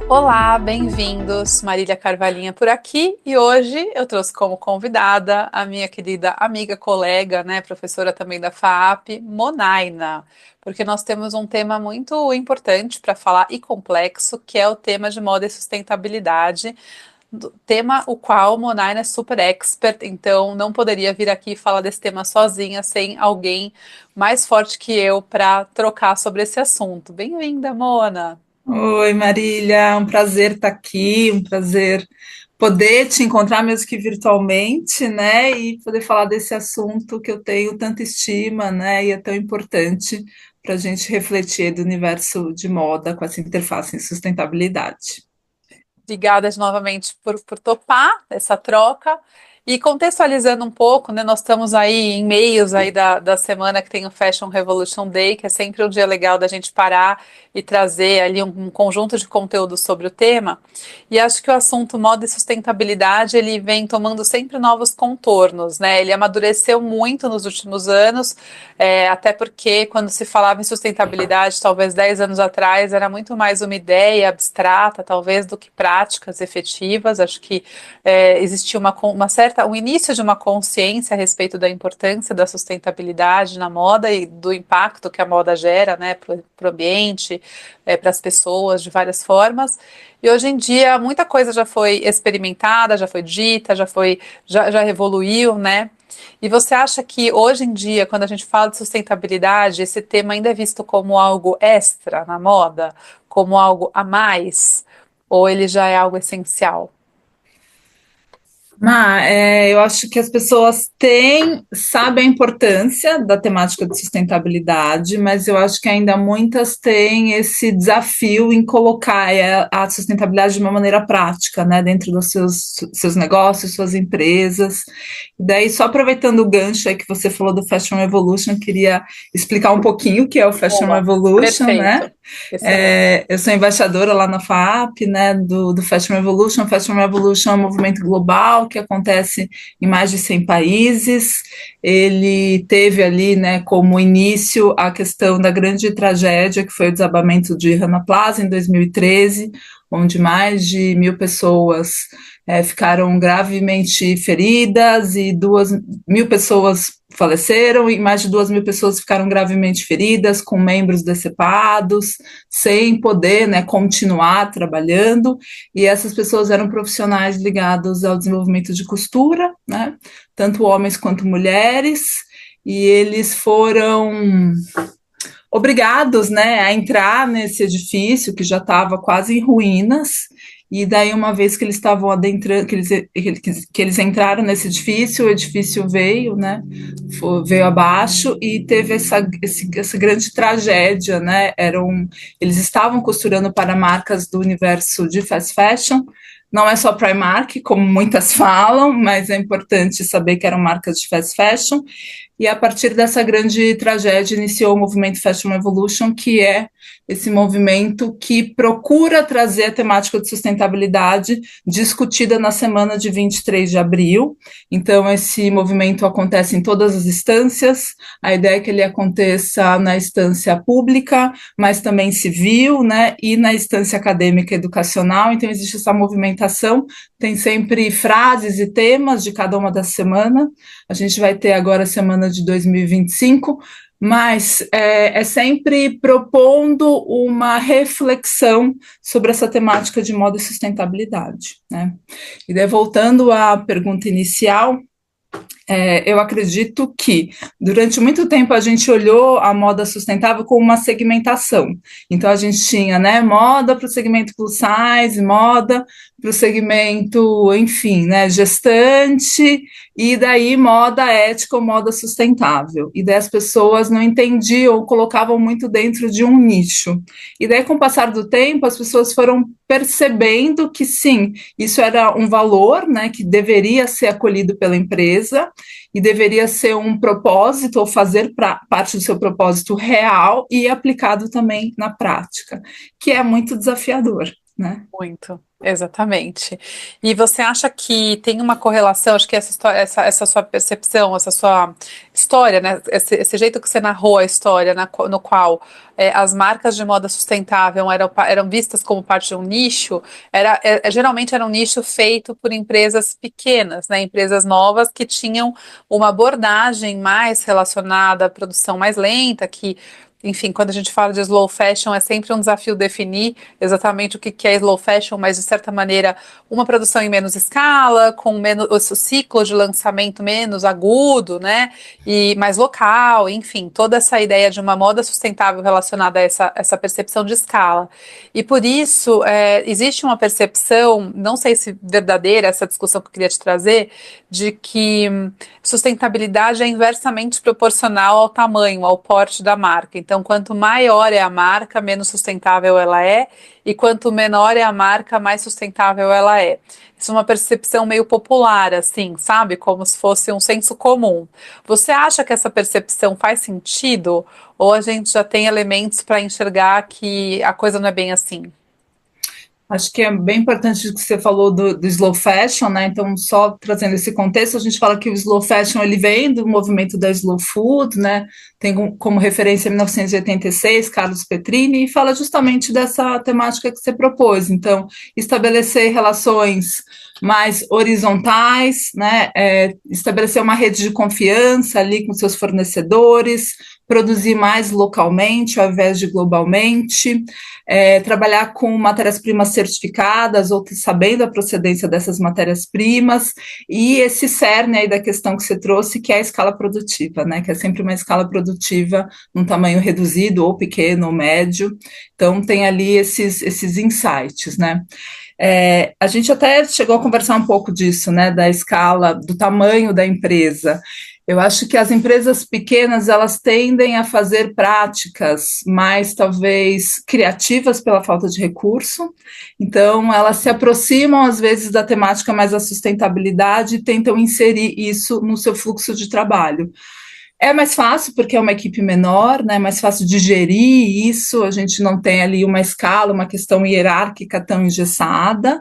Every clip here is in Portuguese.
Olá, bem-vindos. Marília Carvalhinha por aqui e hoje eu trouxe como convidada a minha querida amiga, colega, né, professora também da FAAP, Monaina, porque nós temos um tema muito importante para falar e complexo, que é o tema de moda e sustentabilidade, tema o qual Monaina é super expert, então não poderia vir aqui falar desse tema sozinha, sem alguém mais forte que eu para trocar sobre esse assunto. Bem-vinda, Mona! Oi, Marília, é um prazer estar aqui, um prazer poder te encontrar, mesmo que virtualmente, né, e poder falar desse assunto que eu tenho tanta estima, né, e é tão importante para a gente refletir do universo de moda com essa interface em sustentabilidade. Obrigada novamente por topar essa troca. E contextualizando um pouco, né, nós estamos aí em meios aí da semana que tem o Fashion Revolution Day, que é sempre um dia legal da gente parar e trazer ali um conjunto de conteúdo sobre o tema. E acho que o assunto moda e sustentabilidade, ele vem tomando sempre novos contornos, né? Ele amadureceu muito nos últimos anos, até porque quando se falava em sustentabilidade, talvez 10 anos atrás, era muito mais uma ideia abstrata, talvez, do que práticas efetivas. Acho que existia uma certa, um início de uma consciência a respeito da importância da sustentabilidade na moda e do impacto que a moda gera, né, para o ambiente, para as pessoas de várias formas. E hoje em dia muita coisa já foi experimentada, já foi dita, já evoluiu, né? E você acha que hoje em dia, quando a gente fala de sustentabilidade, esse tema ainda é visto como algo extra na moda, como algo a mais, ou ele já é algo essencial? Eu acho que as pessoas sabem a importância da temática de sustentabilidade, mas eu acho que ainda muitas têm esse desafio em colocar a sustentabilidade de uma maneira prática, né, dentro dos seus negócios, suas empresas. E daí, só aproveitando o gancho aí que você falou do Fashion Revolution, queria explicar um pouquinho o que é o Fashion Boa, Revolution, né? perfeito, excelente. Eu sou embaixadora lá na FAAP, né, do Fashion Revolution. O Fashion Revolution é um movimento global que acontece em mais de 100 países. Ele teve ali, né, como início a questão da grande tragédia, que foi o desabamento de Rana Plaza em 2013, onde mais de 1.000 pessoas ficaram gravemente feridas e 2.000 pessoas faleceram e mais de 2.000 pessoas ficaram gravemente feridas, com membros decepados, sem poder, né, continuar trabalhando. E essas pessoas eram profissionais ligados ao desenvolvimento de costura, né, tanto homens quanto mulheres, e eles foram obrigados, né, a entrar nesse edifício que já estava quase em ruínas. E daí, uma vez que eles estavam adentrando, que eles entraram nesse edifício, o edifício veio, né, veio abaixo e teve essa grande tragédia, né? Eles estavam costurando para marcas do universo de fast fashion. Não é só Primark, como muitas falam, mas é importante saber que eram marcas de fast fashion. E a partir dessa grande tragédia iniciou o movimento Fashion Revolution, que é esse movimento que procura trazer a temática de sustentabilidade discutida na semana de 23 de abril. Então, esse movimento acontece em todas as instâncias. A ideia é que ele aconteça na instância pública, mas também civil, né, e na instância acadêmica e educacional. Então, existe essa movimentação, tem sempre frases e temas de cada uma das semanas. A gente vai ter agora a semana de 2025, mas é sempre propondo uma reflexão sobre essa temática de moda e sustentabilidade, né? E daí, voltando à pergunta inicial, eu acredito que durante muito tempo a gente olhou a moda sustentável como uma segmentação. Então a gente tinha, né, moda para o segmento plus size, moda para o segmento, enfim, né, gestante, e daí moda ética ou moda sustentável. E daí as pessoas não entendiam, colocavam muito dentro de um nicho. E daí, com o passar do tempo, as pessoas foram percebendo que sim, isso era um valor, né, que deveria ser acolhido pela empresa e deveria ser um propósito ou fazer parte do seu propósito real e aplicado também na prática, que é muito desafiador, né? Muito. Exatamente. E você acha que tem uma correlação, acho que essa história, essa sua percepção, essa sua história, né? Esse jeito que você narrou a história, no qual as marcas de moda sustentável eram vistas como parte de um nicho, geralmente era um nicho feito por empresas pequenas, né? Empresas novas que tinham uma abordagem mais relacionada à produção mais lenta, que enfim, quando a gente fala de slow fashion, é sempre um desafio definir exatamente o que é slow fashion, mas de certa maneira, uma produção em menos escala, com menos o ciclo de lançamento menos agudo, né? E mais local, enfim, toda essa ideia de uma moda sustentável relacionada a essa percepção de escala. E por isso, existe uma percepção, não sei se verdadeira, essa discussão que eu queria te trazer, de que sustentabilidade é inversamente proporcional ao tamanho, ao porte da marca. Então, quanto maior é a marca, menos sustentável ela é, e quanto menor é a marca, mais sustentável ela é. Isso é uma percepção meio popular, assim, sabe? Como se fosse um senso comum. Você acha que essa percepção faz sentido? Ou a gente já tem elementos para enxergar que a coisa não é bem assim? Acho que é bem importante o que você falou do slow fashion, né? Então, só trazendo esse contexto, a gente fala que o slow fashion ele vem do movimento da slow food, né? Tem como referência 1986, Carlos Petrini, e fala justamente dessa temática que você propôs. Então, estabelecer relações mais horizontais, né? Estabelecer uma rede de confiança ali com seus fornecedores, produzir mais localmente ao invés de globalmente, trabalhar com matérias-primas certificadas ou sabendo a procedência dessas matérias-primas, e esse cerne aí da questão que você trouxe, que é a escala produtiva, né? Que é sempre uma escala produtiva num tamanho reduzido, ou pequeno, ou médio. Então, tem ali esses insights, né? A gente até chegou a conversar um pouco disso, né, da escala, do tamanho da empresa. Eu acho que as empresas pequenas elas tendem a fazer práticas mais talvez criativas pela falta de recurso. Então elas se aproximam às vezes da temática mais da sustentabilidade e tentam inserir isso no seu fluxo de trabalho. É mais fácil porque é uma equipe menor, né? É mais fácil de gerir isso. A gente não tem ali uma escala, uma questão hierárquica tão engessada.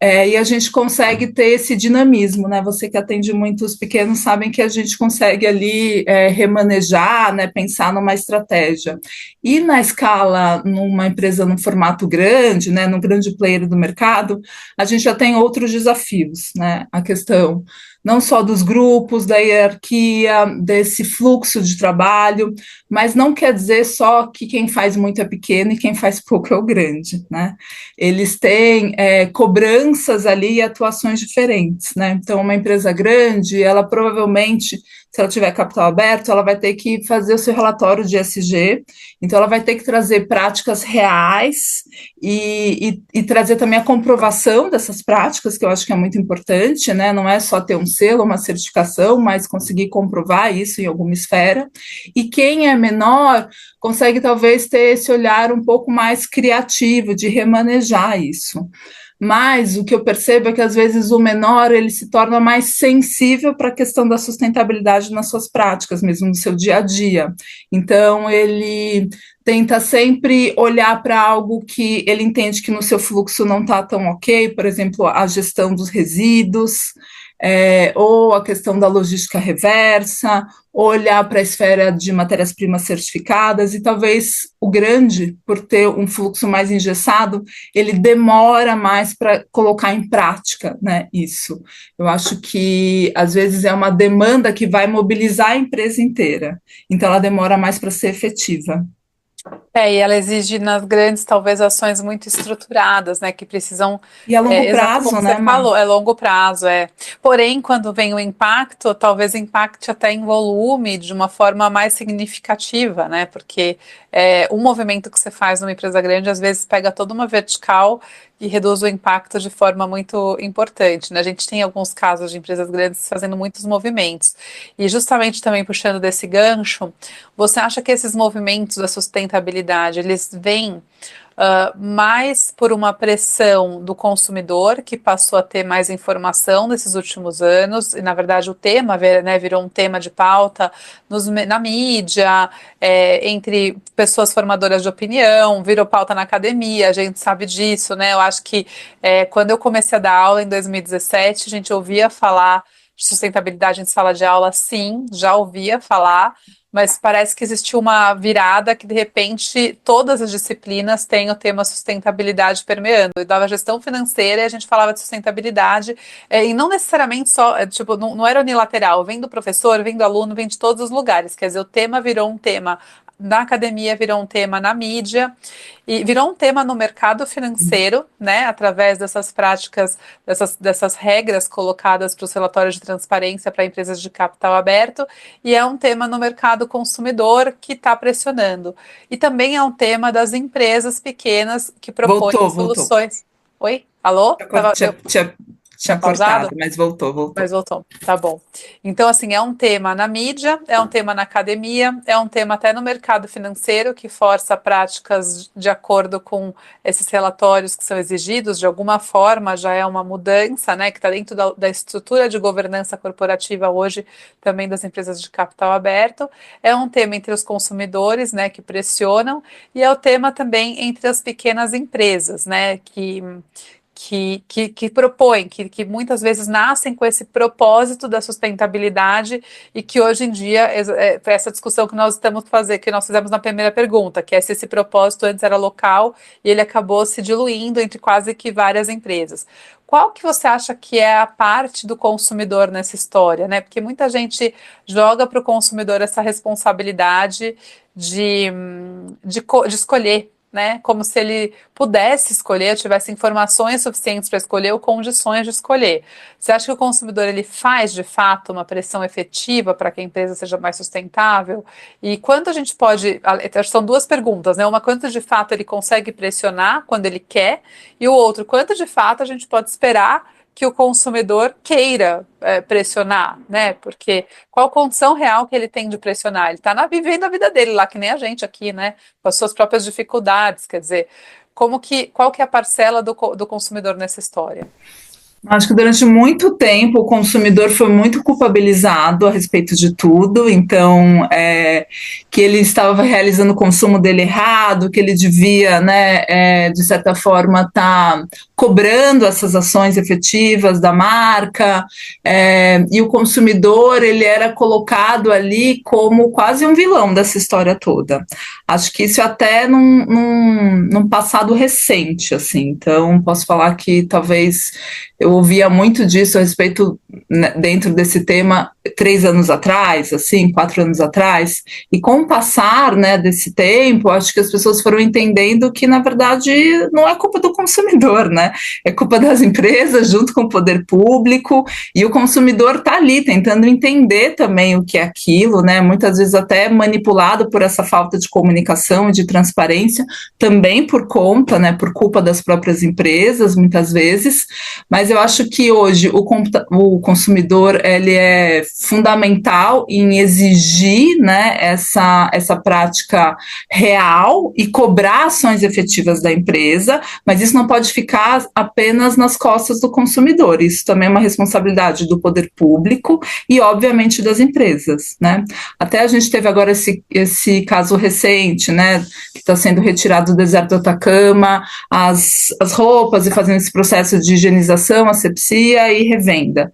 E a gente consegue ter esse dinamismo, né? Você que atende muitos pequenos sabem que a gente consegue ali remanejar, né? Pensar numa estratégia. E na escala, numa empresa num formato grande, né? Num grande player do mercado, a gente já tem outros desafios, né? A questão não só dos grupos, da hierarquia, desse fluxo de trabalho, mas não quer dizer só que quem faz muito é pequeno e quem faz pouco é o grande, né? Eles têm cobranças ali e atuações diferentes, né? Então, uma empresa grande, ela provavelmente, se ela tiver capital aberto, ela vai ter que fazer o seu relatório de ESG, então ela vai ter que trazer práticas reais e trazer também a comprovação dessas práticas, que eu acho que é muito importante, né? Não é só ter um selo, uma certificação, mas conseguir comprovar isso em alguma esfera. E quem é menor consegue talvez ter esse olhar um pouco mais criativo de remanejar isso. Mas o que eu percebo é que às vezes o menor ele se torna mais sensível para a questão da sustentabilidade nas suas práticas, mesmo no seu dia a dia. Então ele tenta sempre olhar para algo que ele entende que no seu fluxo não está tão ok, por exemplo, a gestão dos resíduos, ou a questão da logística reversa, olhar para a esfera de matérias-primas certificadas, e talvez o grande, por ter um fluxo mais engessado, ele demora mais para colocar em prática, né, isso. Eu acho que, às vezes, é uma demanda que vai mobilizar a empresa inteira, então ela demora mais para ser efetiva. E ela exige nas grandes, talvez, ações muito estruturadas, né, que precisam, E a longo exato como prazo, você né, Mar? falou, é longo prazo, é. Porém, quando vem o impacto, talvez impacte até em volume de uma forma mais significativa, né, porque um movimento que você faz numa empresa grande, às vezes pega toda uma vertical e reduz o impacto de forma muito importante, né? A gente tem alguns casos de empresas grandes fazendo muitos movimentos. E justamente também puxando desse gancho, você acha que esses movimentos da sustentabilidade, eles vêm mais por uma pressão do consumidor, que passou a ter mais informação nesses últimos anos, e na verdade o tema, né, virou um tema de pauta na mídia, entre pessoas formadoras de opinião, virou pauta na academia, a gente sabe disso, né? Eu acho que quando eu comecei a dar aula em 2017, a gente ouvia falar de sustentabilidade em sala de aula, sim, já ouvia falar, mas parece que existiu uma virada que, de repente, todas as disciplinas têm o tema sustentabilidade permeando. Eu dava gestão financeira e a gente falava de sustentabilidade, e não necessariamente só, tipo, não era unilateral, vem do professor, vem do aluno, vem de todos os lugares. Quer dizer, o tema virou um tema na academia, virou um tema na mídia, e virou um tema no mercado financeiro, né, através dessas práticas, dessas regras colocadas para os relatórios de transparência para empresas de capital aberto, e é um tema no mercado consumidor que está pressionando. E também é um tema das empresas pequenas que propõem Voltou. soluções. Oi? Alô? Tinha Pausado? cortado, mas voltou. Mas voltou, tá bom. Então, assim, é um tema na mídia, é um tema na academia, é um tema até no mercado financeiro, que força práticas de acordo com esses relatórios que são exigidos, de alguma forma já é uma mudança, né, que está dentro da estrutura de governança corporativa hoje, também das empresas de capital aberto. É um tema entre os consumidores, né, que pressionam, e é o tema também entre as pequenas empresas, né, que propõem, que muitas vezes nascem com esse propósito da sustentabilidade e que hoje em dia foi essa discussão que nós estamos fazendo, que nós fizemos na primeira pergunta, que é se esse propósito antes era local e ele acabou se diluindo entre quase que várias empresas. Qual que você acha que é a parte do consumidor nessa história, né? Porque muita gente joga para o consumidor essa responsabilidade de escolher, né? Como se ele pudesse escolher, tivesse informações suficientes para escolher ou condições de escolher. Você acha que o consumidor ele faz de fato uma pressão efetiva para que a empresa seja mais sustentável? E quanto a gente pode, são duas perguntas, né? Uma, quanto de fato ele consegue pressionar quando ele quer, e o outro, quanto de fato a gente pode esperar que o consumidor queira pressionar, né? Porque qual condição real que ele tem de pressionar? Ele está vivendo a vida dele lá, que nem a gente aqui, né? Com as suas próprias dificuldades, quer dizer, qual que é a parcela do consumidor nessa história? Acho que durante muito tempo o consumidor foi muito culpabilizado a respeito de tudo, então que ele estava realizando o consumo dele errado, que ele devia, né, de certa forma, estar cobrando essas ações efetivas da marca, e o consumidor ele era colocado ali como quase um vilão dessa história toda. Acho que isso até num passado recente, assim, então posso falar que talvez eu ouvia muito disso a respeito, né, dentro desse tema 3 anos atrás, assim, 4 anos atrás, e com o passar, né, desse tempo, acho que as pessoas foram entendendo que, na verdade, não é culpa do consumidor, né, é culpa das empresas junto com o poder público, e o consumidor está ali tentando entender também o que é aquilo, né, muitas vezes até manipulado por essa falta de comunicação e de transparência, também por conta, né, por culpa das próprias empresas, muitas vezes, mas eu acho que hoje o consumidor ele é fundamental em exigir, né, essa prática real e cobrar ações efetivas da empresa, mas isso não pode ficar apenas nas costas do consumidor, isso também é uma responsabilidade do poder público e, obviamente, das empresas, né? Até a gente teve agora esse caso recente, né, que está sendo retirado do deserto do Atacama, as roupas e fazendo esse processo de higienização, asepsia e revenda.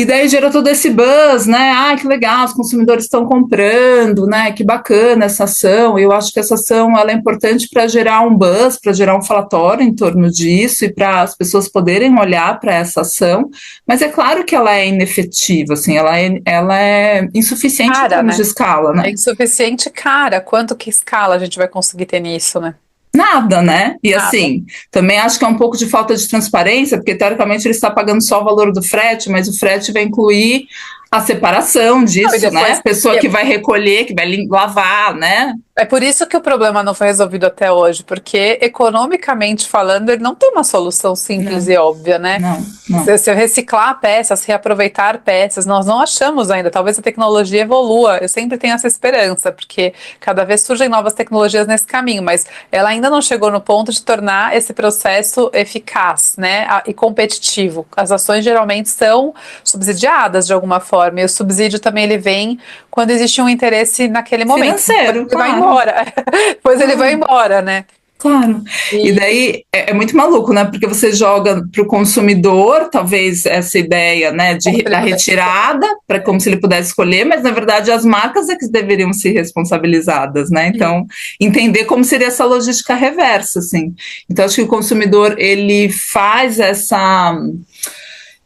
E daí gerou todo esse buzz, né? Ah, que legal, os consumidores estão comprando, né? Que bacana essa ação. Eu acho que essa ação ela é importante para gerar um buzz, para gerar um falatório em torno disso e para as pessoas poderem olhar para essa ação. Mas é claro que ela é inefetiva, assim, ela é insuficiente em termos de escala, É né? insuficiente, cara. Quanto que escala a gente vai conseguir ter nisso, né? Nada, né? E Nada. assim, também acho que é um pouco de falta de transparência, porque teoricamente ele está pagando só o valor do frete, mas o frete vai incluir a separação Não, e disso, né? depois. Pessoa que vai recolher, que vai lavar, né? É por isso que o problema não foi resolvido até hoje, porque economicamente falando, ele não tem uma solução simples Não, e óbvia, né? não, não. Se eu reciclar peças, reaproveitar peças, nós não achamos ainda. Talvez a tecnologia evolua. Eu sempre tenho essa esperança, porque cada vez surgem novas tecnologias nesse caminho, mas ela ainda não chegou no ponto de tornar esse processo eficaz, né, e competitivo. As ações geralmente são subsidiadas de alguma forma, e o subsídio também ele vem quando existe um interesse naquele momento. Depois Financeiro, ele vai claro, embora. Depois ele vai claro. embora, né? Claro. E E daí é muito maluco, né? Porque você joga para o consumidor, talvez essa ideia, né, como se ele da pudesse escolher. retirada, para como se ele pudesse escolher, mas na verdade as marcas é que deveriam ser responsabilizadas, né? Então, entender como seria essa logística reversa, assim. Então, acho que o consumidor ele faz essa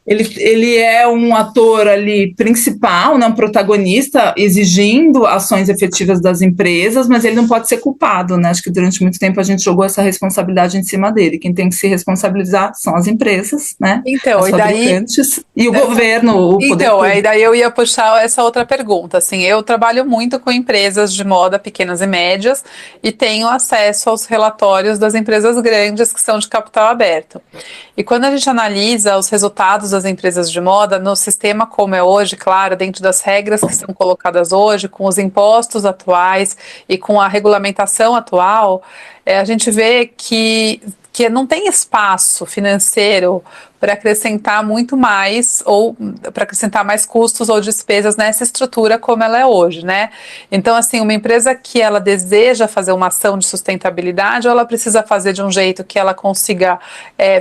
ele é um ator ali principal, não protagonista, exigindo ações efetivas das empresas, mas ele não pode ser culpado, né? Acho que durante muito tempo a gente jogou essa responsabilidade em cima dele. Quem tem que se responsabilizar são as empresas, né? Então, As e daí fabricantes e o governo, o poder Então, aí público. daí eu ia puxar essa outra pergunta. Assim, eu trabalho muito com empresas de moda pequenas e médias e tenho acesso aos relatórios das empresas grandes que são de capital aberto. E quando a gente analisa os resultados das empresas de moda no sistema como é hoje, claro, dentro das regras que são colocadas hoje, com os impostos atuais e com a regulamentação atual, a gente vê que não tem espaço financeiro para acrescentar muito mais ou para acrescentar mais custos ou despesas nessa estrutura como ela é hoje, né? Então, assim, uma empresa que ela deseja fazer uma ação de sustentabilidade, ou ela precisa fazer de um jeito que ela consiga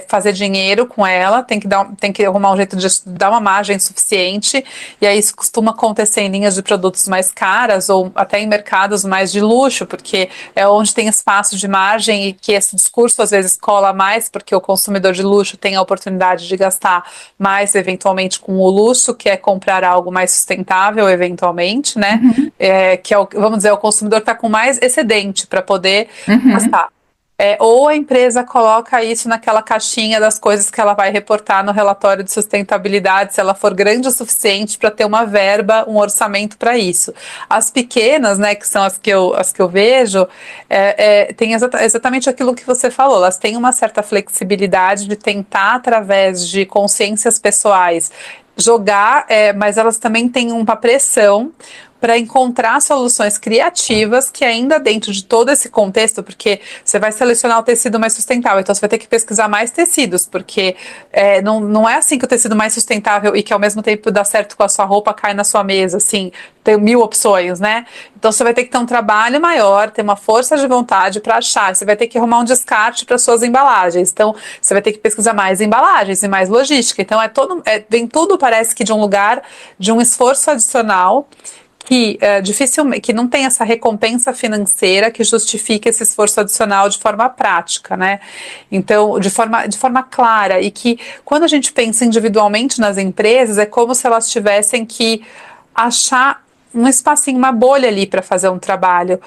fazer dinheiro com ela, tem que arrumar um jeito de dar uma margem suficiente, e aí isso costuma acontecer em linhas de produtos mais caras ou até em mercados mais de luxo, porque é onde tem espaço de margem e que esse discurso às vezes cola mais, porque o consumidor de luxo tem a oportunidade de gastar mais eventualmente com o luxo, que é comprar algo mais sustentável eventualmente, né? Uhum, Que é vamos dizer, o consumidor está com mais excedente para poder uhum. gastar. Ou a empresa coloca isso naquela caixinha das coisas que ela vai reportar no relatório de sustentabilidade, se ela for grande o suficiente para ter uma verba, um orçamento para isso. As pequenas, né, que são as que eu vejo, tem exatamente aquilo que você falou, elas têm uma certa flexibilidade de tentar, através de consciências pessoais, jogar, mas elas também têm uma pressão para encontrar soluções criativas que ainda dentro de todo esse contexto, porque você vai selecionar o tecido mais sustentável, então você vai ter que pesquisar mais tecidos, porque não é assim que o tecido mais sustentável e que ao mesmo tempo dá certo com a sua roupa cai na sua mesa, assim, tem 1000 opções, né? Então você vai ter que ter um trabalho maior, ter uma força de vontade para achar, você vai ter que arrumar um descarte para suas embalagens, então você vai ter que pesquisar mais embalagens e mais logística, então vem tudo parece que de um lugar, de um esforço adicional que dificilmente, que não tem essa recompensa financeira que justifique esse esforço adicional de forma prática, né? Então, de forma clara, e que quando a gente pensa individualmente nas empresas, é como se elas tivessem que achar um espacinho, uma bolha ali para fazer um trabalho.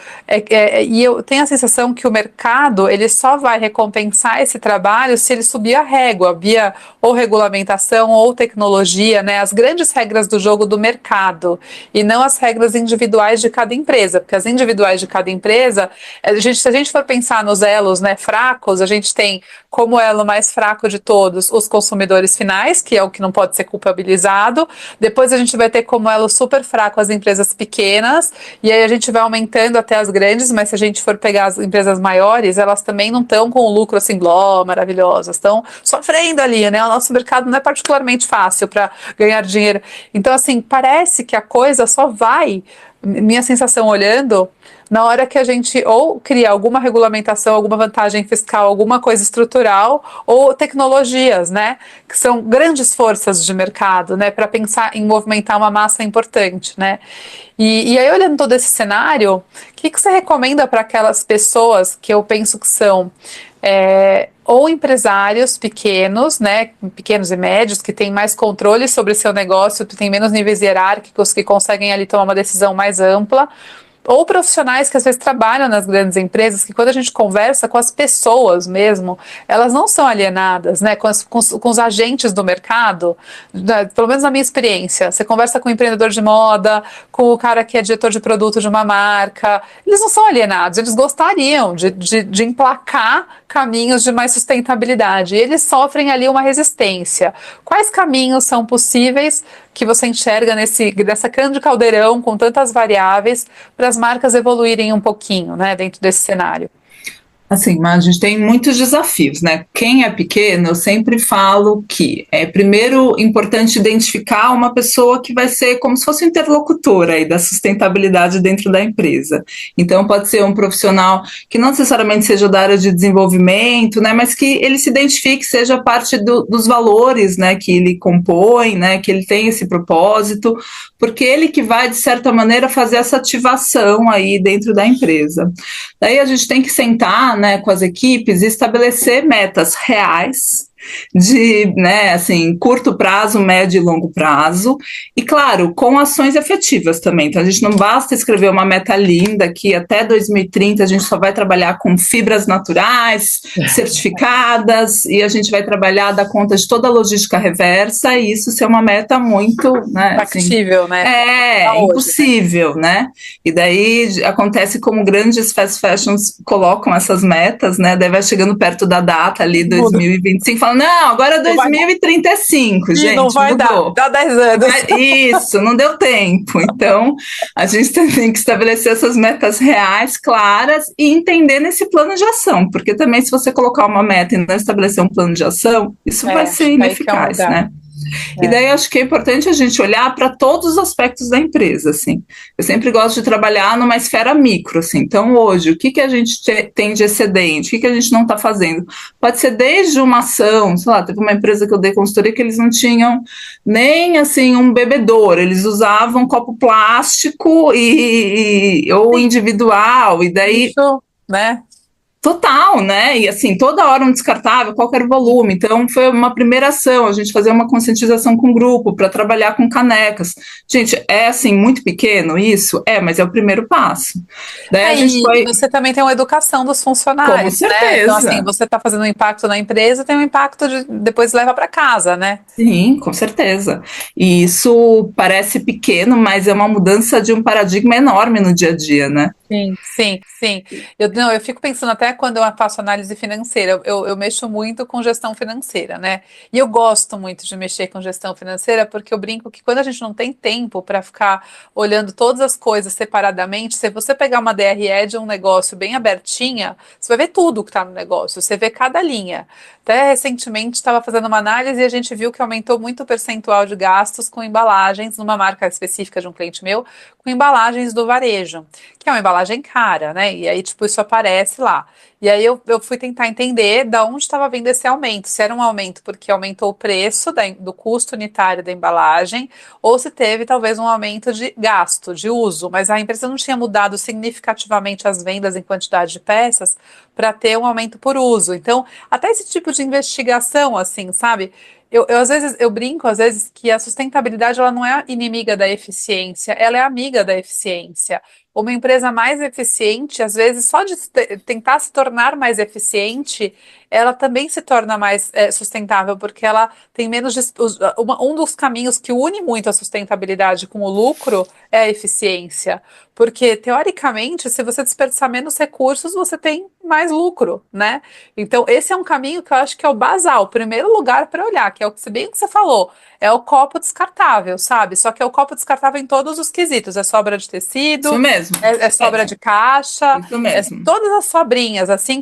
E eu tenho a sensação que o mercado ele só vai recompensar esse trabalho se ele subir a régua, via ou regulamentação ou tecnologia, né? As grandes regras do jogo do mercado, e não as regras individuais de cada empresa, porque as individuais de cada empresa, se a gente for pensar nos elos, né, fracos, a gente tem como elo mais fraco de todos os consumidores finais, que é o que não pode ser culpabilizado. Depois a gente vai ter como elo super fraco as empresas pequenas, e aí a gente vai aumentando até as grandes, mas se a gente for pegar as empresas maiores, elas também não estão com o lucro assim, bló, maravilhosas, estão sofrendo ali, né? O nosso mercado não é particularmente fácil para ganhar dinheiro. Então, assim, parece que a coisa só vai, minha sensação olhando, na hora que a gente ou cria alguma regulamentação, alguma vantagem fiscal, alguma coisa estrutural, ou tecnologias, né, que são grandes forças de mercado, né, para pensar em movimentar uma massa importante, né. E aí, olhando todo esse cenário, o que você recomenda para aquelas pessoas que eu penso que são ou empresários pequenos, né, pequenos e médios, que têm mais controle sobre seu negócio, que têm menos níveis hierárquicos, que conseguem ali tomar uma decisão mais ampla, ou profissionais que às vezes trabalham nas grandes empresas, que quando a gente conversa com as pessoas mesmo, elas não são alienadas, né, com os agentes do mercado, né, pelo menos na minha experiência, você conversa com o empreendedor de moda, com o cara que é diretor de produto de uma marca, eles não são alienados, eles gostariam de emplacar caminhos de mais sustentabilidade, e eles sofrem ali uma resistência. Quais caminhos são possíveis que você enxerga nessa grande caldeirão com tantas variáveis para as marcas evoluírem um pouquinho, né, dentro desse cenário? Assim, mas a gente tem muitos desafios, né? Quem é pequeno, eu sempre falo que é primeiro importante identificar uma pessoa que vai ser como se fosse interlocutora aí da sustentabilidade dentro da empresa. Então, pode ser um profissional que não necessariamente seja da área de desenvolvimento, né? Mas que ele se identifique, seja parte dos valores, né? Que ele compõe, né? Que ele tem esse propósito, porque ele que vai, de certa maneira, fazer essa ativação aí dentro da empresa. Daí a gente tem que sentar, né, com as equipes e estabelecer metas reais de, né, assim, curto prazo, médio e longo prazo, e claro, com ações efetivas também. Então a gente não basta escrever uma meta linda que até 2030 a gente só vai trabalhar com fibras naturais, certificadas, e a gente vai trabalhar da conta de toda a logística reversa, e isso ser uma meta muito, né, assim, Factível, né? Hoje, né? impossível, né? E daí acontece como grandes fast fashions colocam essas metas, né? Daí vai chegando perto da data ali, Muda. 2025, falando, não, agora é Não vai dar. 2035, Ih, não gente, vai dar. mudou. Dá 10 anos. Isso, não deu tempo. Então, a gente tem que estabelecer essas metas reais, claras, e entender nesse plano de ação, porque também se você colocar uma meta e não estabelecer um plano de ação, isso vai ser Acho que aí que é um ineficaz, lugar. né? E daí acho que é importante a gente olhar para todos os aspectos da empresa, assim. Eu sempre gosto de trabalhar numa esfera micro, assim. Então, hoje, o que, que a gente tem de excedente? O que, que a gente não está fazendo? Pode ser desde uma ação, sei lá, teve uma empresa que eu dei consultoria que eles não tinham nem, assim, um bebedouro. Eles usavam copo plástico ou Sim, individual, e daí isso, né? total, né? E assim, toda hora um descartável, qual era o volume. Então, foi uma primeira ação, a gente fazer uma conscientização com o grupo para trabalhar com canecas. Gente, é assim, muito pequeno isso? É, mas é o primeiro passo. Daí a gente E foi, você também tem uma educação dos com funcionários, né? Então, assim, certeza. você está fazendo um impacto na empresa, tem um impacto de depois leva para casa, né? Sim, com certeza. E isso parece pequeno, mas é uma mudança de um paradigma enorme no dia a dia, né? Sim, sim, sim. Não, eu fico pensando até quando eu faço análise financeira, eu mexo muito com gestão financeira, né? E eu gosto muito de mexer com gestão financeira porque eu brinco que quando a gente não tem tempo para ficar olhando todas as coisas separadamente, se você pegar uma DRE de um negócio bem abertinha, você vai ver tudo que está no negócio, você vê cada linha. Até recentemente estava fazendo uma análise e a gente viu que aumentou muito o percentual de gastos com embalagens numa marca específica de um cliente meu, com embalagens do varejo, que é uma embalagem cara, né? E aí, tipo, isso aparece lá. E aí eu fui tentar entender da onde estava vindo esse aumento. Se era um aumento porque aumentou o preço do custo unitário da embalagem, ou se teve talvez um aumento de gasto, de uso, mas a empresa não tinha mudado significativamente as vendas em quantidade de peças para ter um aumento por uso. Então, até esse tipo de investigação, assim, sabe? Às vezes eu brinco às vezes que a sustentabilidade ela não é inimiga da eficiência, ela é amiga da eficiência. Uma empresa mais eficiente, às vezes, só de tentar se tornar mais eficiente, ela também se torna mais sustentável, porque ela tem menos. Um dos caminhos que une muito a sustentabilidade com o lucro é a eficiência. Porque, teoricamente, se você desperdiçar menos recursos, você tem mais lucro, né? Então, esse é um caminho que eu acho que é o basal, o primeiro lugar para olhar, que é bem o que você falou, é o copo descartável, sabe? Só que é o copo descartável em todos os quesitos, é sobra de Isso tecido, mesmo. é sobra de caixa, Isso é mesmo. todas as sobrinhas, assim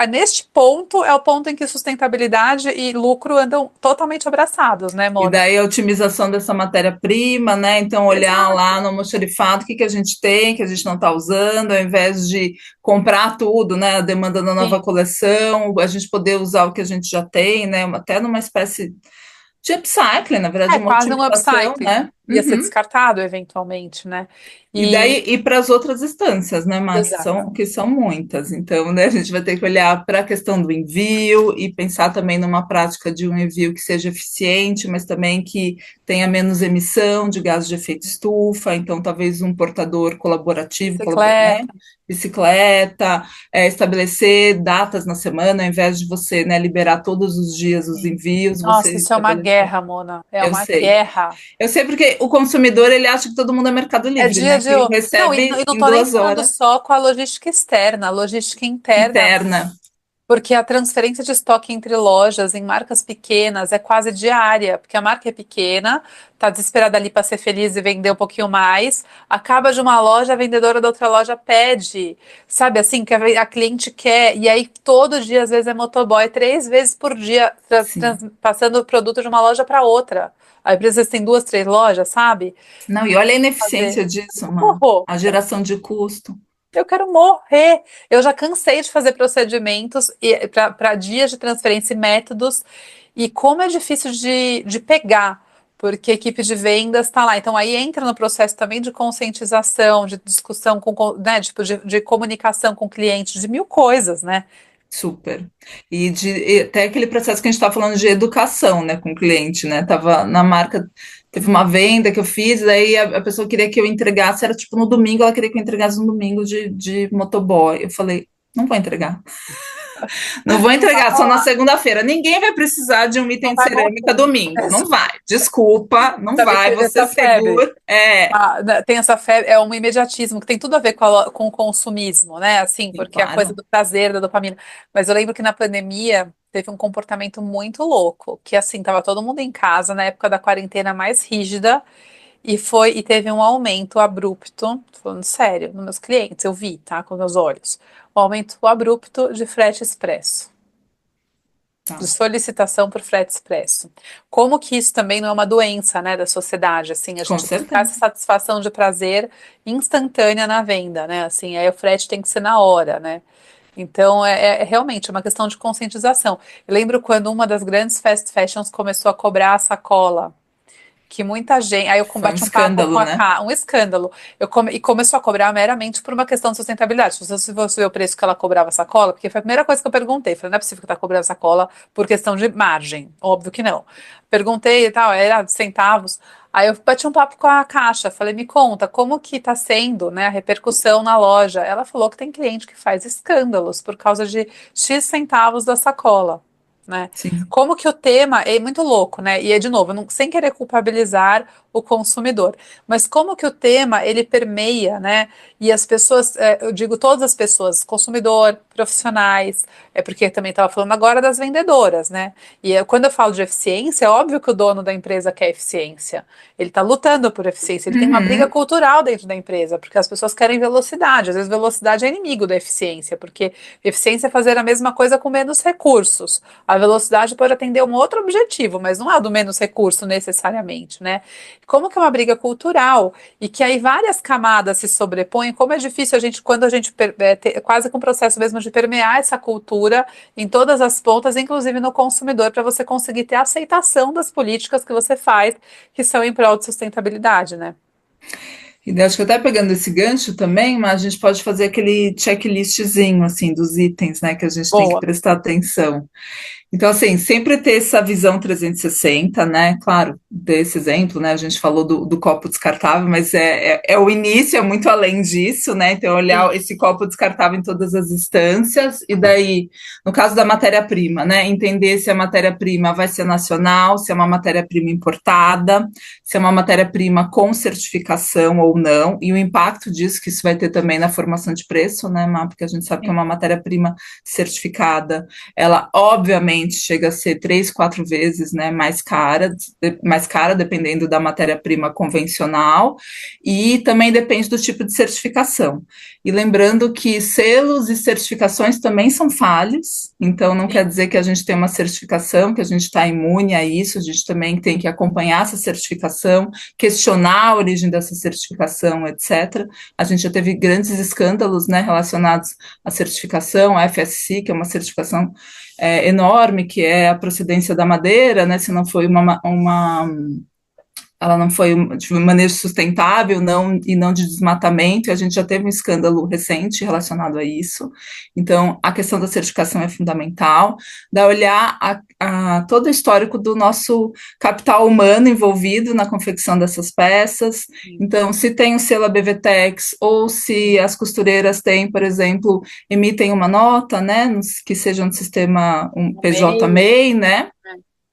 neste ponto é o ponto em que sustentabilidade e lucro andam totalmente abraçados, né, E Mona? daí a otimização dessa matéria-prima, né? Então, olhar Exato. lá no almoxarifado o que, que a gente tem, que a gente não está usando, ao invés de comprar tudo, né? A demanda da nova Sim, coleção, a gente poder usar o que a gente já tem, né? Até numa espécie de upcycling, na verdade, é uma quase um otimização, upcycling. né? ia ser Uhum. descartado eventualmente, né? E E daí, e para as outras instâncias, né, Má, exato. que são muitas. Então, né, a gente vai ter que olhar para a questão do envio e pensar também numa prática de um envio que seja eficiente, mas também que tenha menos emissão de gases de efeito estufa. Então, talvez um portador colaborativo, né, Bicicleta. bicicleta, estabelecer datas na semana, ao invés de você, né, liberar todos os dias os Sim. envios, você Nossa, isso é uma estabelecer. guerra, Mona. É Eu uma sei. guerra. Eu sei porque o consumidor ele acha que todo mundo é Mercado É Livre, dia né? de. Que Não, recebe e não em tô nem duas falando horas só com a logística externa, a logística interna, interna. porque a transferência de estoque entre lojas em marcas pequenas é quase diária, porque a marca é pequena, tá desesperada ali para ser feliz e vender um pouquinho mais, acaba de uma loja, a vendedora da outra loja pede, sabe assim, que a cliente quer, e aí todo dia, às vezes, é motoboy, 3 vezes por dia, Sim. passando o produto de uma loja para outra. Aí, às vezes, tem 2, 3 lojas, sabe? Não, e olha a Fazer. ineficiência disso, Horror. a geração de custo. Eu quero morrer. Eu já cansei de fazer procedimentos para dias de transferência e métodos, e como é difícil de pegar, porque a equipe de vendas está lá. Então, aí entra no processo também de conscientização, de discussão né, tipo, de comunicação com clientes, de mil coisas, né? Super. E até aquele processo que a gente está falando de educação, né, com o cliente, né? Tava na marca, teve uma venda que eu fiz, daí a pessoa queria que eu entregasse, era tipo no domingo, ela queria que eu entregasse no domingo de motoboy. Eu falei, não vou entregar. Não vou Não vai entregar só na rolar, segunda-feira. Ninguém vai precisar de um não item de vai cerâmica rolar. domingo. Não vai. Desculpa, não Sabe que vai. teve Você essa febre. segura. É, Né, tem essa febre, é um imediatismo que tem tudo a ver com o consumismo, né? Assim, sim, porque é a coisa claro. do prazer, da dopamina. Mas eu lembro que na pandemia teve um comportamento muito louco, que assim, tava todo mundo em casa na época da quarentena mais rígida e teve um aumento abrupto, tô falando sério, nos meus clientes, eu vi, tá, com meus olhos, um aumento abrupto de frete expresso, de Tá. solicitação por frete expresso. Como que isso também não é uma doença, né, da sociedade, assim, a Com gente buscar essa certeza. satisfação de prazer instantânea na venda, né, assim, aí o frete tem que ser na hora, né. Então, é realmente uma questão de conscientização. Eu lembro quando uma das grandes fast fashions começou a cobrar a sacola, que muita gente. Aí eu Foi um combati um papo com escândalo, né? um escândalo. E começou a cobrar meramente por uma questão de sustentabilidade. Se você ver o preço que ela cobrava a sacola, porque foi a primeira coisa que eu perguntei. Falei, não é possível que está cobrando sacola por questão de margem. Óbvio que não. Perguntei e tal, era centavos. Aí eu bati um papo com a caixa, falei, me conta, como que está sendo, né, a repercussão na loja? Ela falou que tem cliente que faz escândalos por causa de X centavos da sacola, né? Sim. Como que o tema é muito louco, né? E é de novo, sem querer culpabilizar o consumidor, mas como que o tema ele permeia, né? E as pessoas, eu digo todas as pessoas, consumidor, profissionais, porque também estava falando agora das vendedoras, né? E quando eu falo de eficiência, é óbvio que o dono da empresa quer eficiência. Ele está lutando por eficiência, ele tem uma briga Uhum. cultural dentro da empresa, porque as pessoas querem velocidade. Às vezes, velocidade é inimigo da eficiência, porque eficiência é fazer a mesma coisa com menos recursos. A velocidade pode atender um outro objetivo, mas não é o do menos recurso necessariamente, né? Como que é uma briga cultural e que aí várias camadas se sobrepõem, como é difícil a gente, quando a gente quase com um processo mesmo de permear essa cultura em todas as pontas, inclusive no consumidor, para você conseguir ter a aceitação das políticas que você faz, que são em prol de sustentabilidade, né? E daí, acho que até pegando esse gancho também, mas a gente pode fazer aquele checklistzinho, assim, dos itens, né, que a gente tem que Boa. prestar atenção. Então, assim, sempre ter essa visão 360, né? Claro, desse exemplo, né? A gente falou do copo descartável, mas é o início, é muito além disso, né? Então, olhar Sim. esse copo descartável em todas as instâncias, e daí, no caso da matéria-prima, né? Entender se a matéria-prima vai ser nacional, se é uma matéria-prima importada, se é uma matéria-prima com certificação ou não, e o impacto disso que isso vai ter também na formação de preço, né, Má? Porque a gente sabe que é Sim. uma matéria-prima certificada, ela obviamente chega a ser 3, 4 vezes, né, mais cara dependendo da matéria-prima convencional, e também depende do tipo de certificação. E lembrando que selos e certificações também são falhos, então não quer Sim. dizer que a gente tem uma certificação, que a gente está imune a isso, a gente também tem que acompanhar essa certificação, questionar a origem dessa certificação, etc. A gente já teve grandes escândalos, né, relacionados à certificação, a FSC, que é uma certificação enorme, que é a procedência da madeira, né, se não foi ela não foi de manejo sustentável não, e não de desmatamento, e a gente já teve um escândalo recente relacionado a isso. Então, a questão da certificação é fundamental, da olhar a todo o histórico do nosso capital humano envolvido na confecção dessas peças. Sim. Então, se tem o selo ABVTEX, ou se as costureiras têm, por exemplo, emitem uma nota, né, que seja no sistema No meio, PJ-MEI, né, né?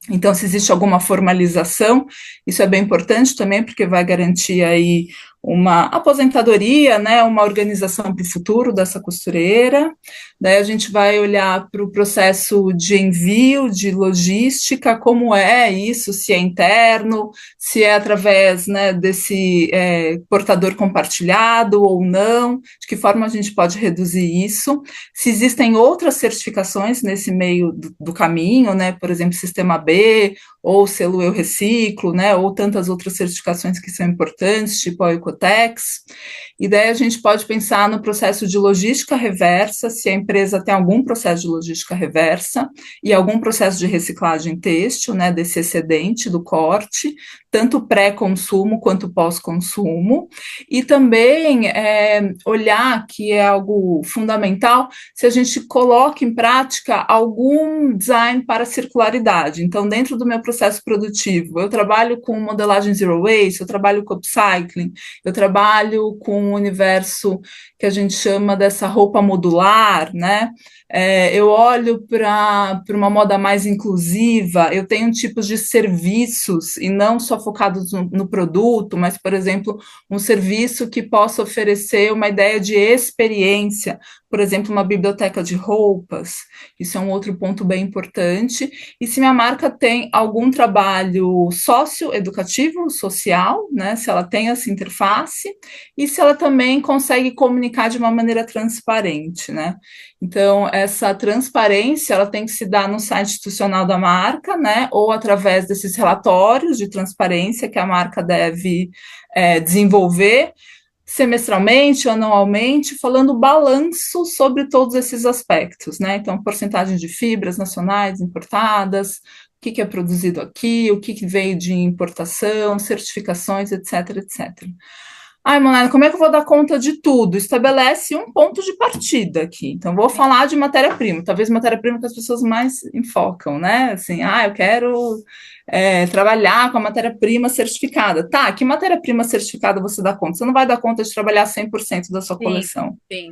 então, se existe alguma formalização, isso é bem importante também, porque vai garantir aí uma aposentadoria, né, uma organização para o futuro dessa costureira. Daí a gente vai olhar para o processo de envio, de logística, como é isso, se é interno, se é através, né, desse portador compartilhado ou não, de que forma a gente pode reduzir isso. Se existem outras certificações nesse meio do caminho, né, por exemplo, Sistema B, ou selo Eu Reciclo, né, ou tantas outras certificações que são importantes, tipo a Ecotex. E daí a gente pode pensar no processo de logística reversa, se a empresa tem algum processo de logística reversa e algum processo de reciclagem têxtil, né, desse excedente do corte, tanto pré-consumo quanto pós-consumo, e também olhar, que é algo fundamental, se a gente coloca em prática algum design para circularidade. Então, dentro do meu processo produtivo, eu trabalho com modelagem zero waste, eu trabalho com upcycling, eu trabalho com um universo que a gente chama dessa roupa modular, né? Eu olho para uma moda mais inclusiva, eu tenho tipos de serviços, e não só focados no produto, mas, por exemplo, um serviço que possa oferecer uma ideia de experiência, por exemplo, uma biblioteca de roupas, isso é um outro ponto bem importante, e se minha marca tem algum trabalho socioeducativo, social, né, se ela tem essa interface, e se ela também consegue comunicar de uma maneira transparente, né? Então, essa transparência, ela tem que se dar no site institucional da marca, né, ou através desses relatórios de transparência que a marca deve desenvolver semestralmente, anualmente, falando balanço sobre todos esses aspectos, né? Então, porcentagem de fibras nacionais importadas, o que é produzido aqui, o que veio de importação, certificações, etc, etc. Ai, Monara, como é que eu vou dar conta de tudo? Estabelece um ponto de partida aqui. Então, vou falar de matéria-prima, talvez matéria-prima que as pessoas mais enfocam, né? Assim, eu quero trabalhar com a matéria-prima certificada. Tá, que matéria-prima certificada você dá conta? Você não vai dar conta de trabalhar 100% da sua Sim, coleção. sim.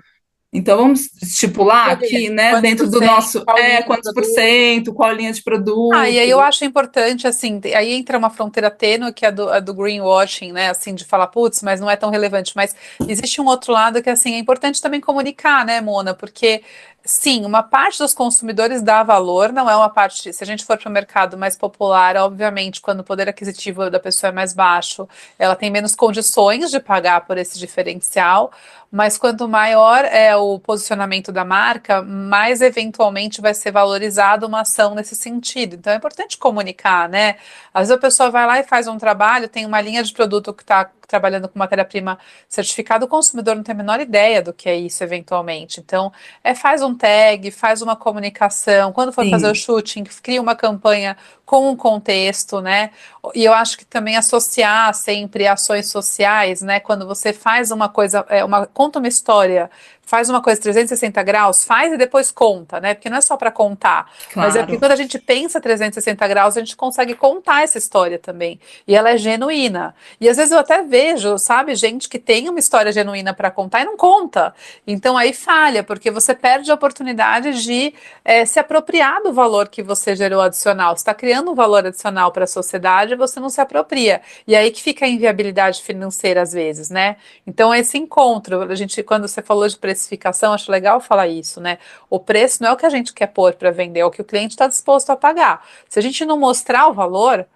Então, vamos estipular aqui, né, Quantos dentro por do cento, nosso, qual linha de quantos por produto? cento, qual linha de E aí eu produto. acho importante, assim, aí entra uma fronteira tênue, que é a do greenwashing, né, assim, de falar, putz, mas não é tão relevante, mas existe um outro lado que, assim, é importante também comunicar, né, Mona, porque, sim, uma parte dos consumidores dá valor, não é uma parte, se a gente for para o mercado mais popular, obviamente, quando o poder aquisitivo da pessoa é mais baixo, ela tem menos condições de pagar por esse diferencial, mas quanto maior é o posicionamento da marca, mais eventualmente vai ser valorizada uma ação nesse sentido. Então é importante comunicar, né? Às vezes a pessoa vai lá e faz um trabalho, tem uma linha de produto que está trabalhando com matéria-prima certificada, o consumidor não tem a menor ideia do que é isso eventualmente. Então, faz um tag, faz uma comunicação, quando for fazer o Sim, shooting, cria uma campanha com um contexto, né? E eu acho que também associar sempre ações sociais, né? Quando você faz uma coisa, conta uma história, faz uma coisa 360 graus, faz e depois conta, né? Porque não é só para contar, mas é porque claro. quando a gente pensa 360 graus, a gente consegue contar essa história também. E ela é genuína. E às vezes eu até vejo, sabe, gente que tem uma história genuína para contar e não conta. Então aí falha, porque você perde a oportunidade de se apropriar do valor que você gerou adicional. Você está criando um valor adicional para a sociedade e você não se apropria. E aí que fica a inviabilidade financeira às vezes, né? Então esse encontro, a gente, quando você falou de precificação, acho legal falar isso, né? O preço não é o que a gente quer pôr para vender, é o que o cliente está disposto a pagar. Se a gente não mostrar o valor,